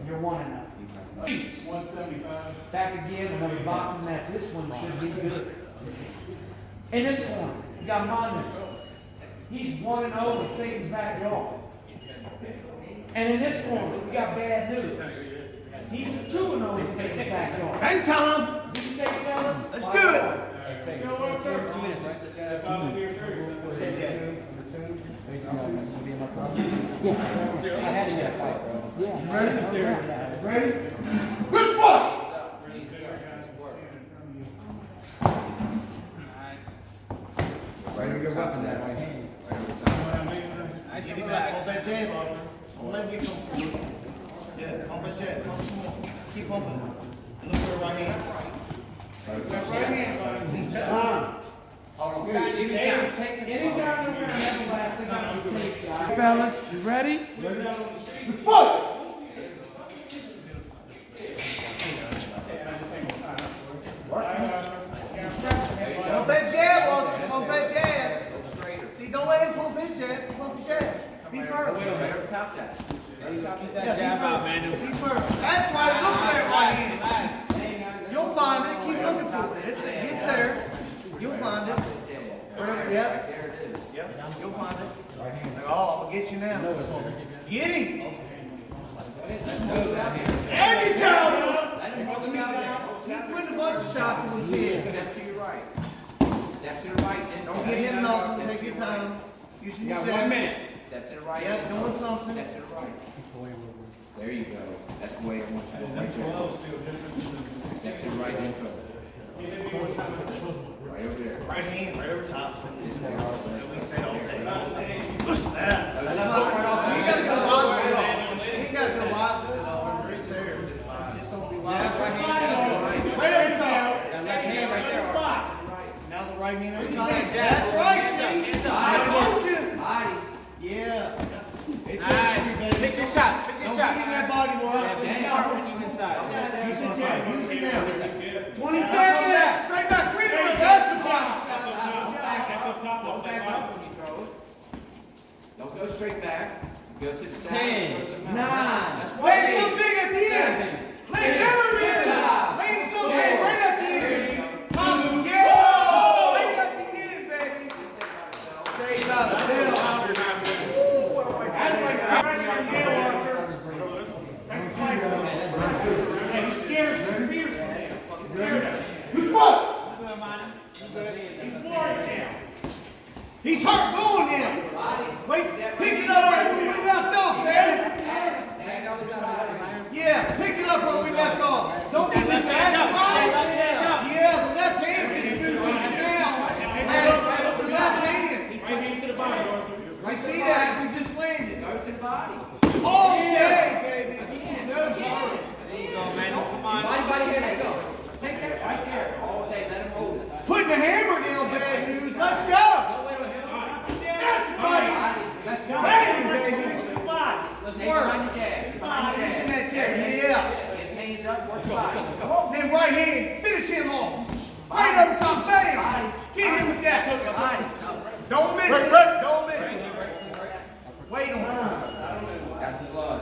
You're 1-0. Peace. 175. Back again, another boxing match. This one should be good. In this corner, you got Badnews. He's 1-0 in Satan's backyard. And in this corner, we got Badnews. He's 2-0 in Satan's backyard. Hang time! Be safe, fellas. Let's do it! 2 minutes, right? I had to get a fight, bro. Yeah. Ready? Good fight! Right over your weapon, that right hand. Nice. Give me back. Hold that jab off. Don't let him get comfortable. Yeah, pump that jab. Pump some more. Keep pumping. Look for the right hand. Time. Anytime you're going to have the last thing on your tape, fellas, you ready? Good fight! Pump that jab off. Pump that jab. See, don't let him pump his jab. Pump his jab. Be first. Right over top that. Be first. That's right. Look for that right hand. You'll find it. Keep looking for it. It's there. You'll find it. Yep. Yep. You'll find it. Oh, I'm gonna get you now. Get him. There you go. Keep putting a bunch of shots in his head. Step to your right. Step to the right. Don't get hit nothing. Take your time. Using your jab. 1 minute. Step to the right. Yep, doing something. Step to the right. There you go. That's the way I want you to go. Right there. Step to the right, then go. Right over there. Right hand, right over top. This way. We say all day. Look at that. You gotta go wild with it all. You gotta go wild with it all. It's there. Just don't be wild. Right over top. Left hand right there. Now the right hand over top. That's right, see? I told you. Body. Yeah. It's Nice. Pick your shots. Pick your Don't shots. give me that body work. Start when you inside. Use it jab. Use it now. 20 Come back. seconds. Straight back. That's the body shot. Don't back up when you throw it. Don't go straight back. Go to the side. 10, Go to the 9. That's why Lay some big at the end. Lay, there it is. Lay some big right at the end. Come, yeah. Right at the end, baby. Say you got a deal. Good fight. He's hurt going now. Wait, pick it up right where we left off, baby. Yeah, pick it up where we left off. Don't get the bad right. Yeah, the left hand is doing some down. The left hand. We see that. We just landed. Go to the body. All day, baby. Those are. Body here. Take it. Take that right there. All day. Let him hold it. Putting the hammer down, Badnews. Let's go. That's right. Let's go. Banging, baby. Stay behind the jab. Behind the Using jab. that jab. Yeah. Get his hands up. Work the body. Come on. Then right hand. Finish him off. Right over top. Bang. Get him with that. Body. Don't miss it. Don't miss it. Wait on him. Got some blood.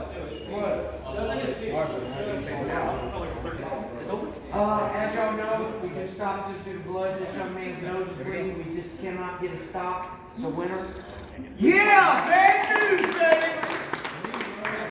As y'all know, we do stop just due to blood. This young man's nose is bleeding. We just cannot get a stop. So winner. Yeah, baby.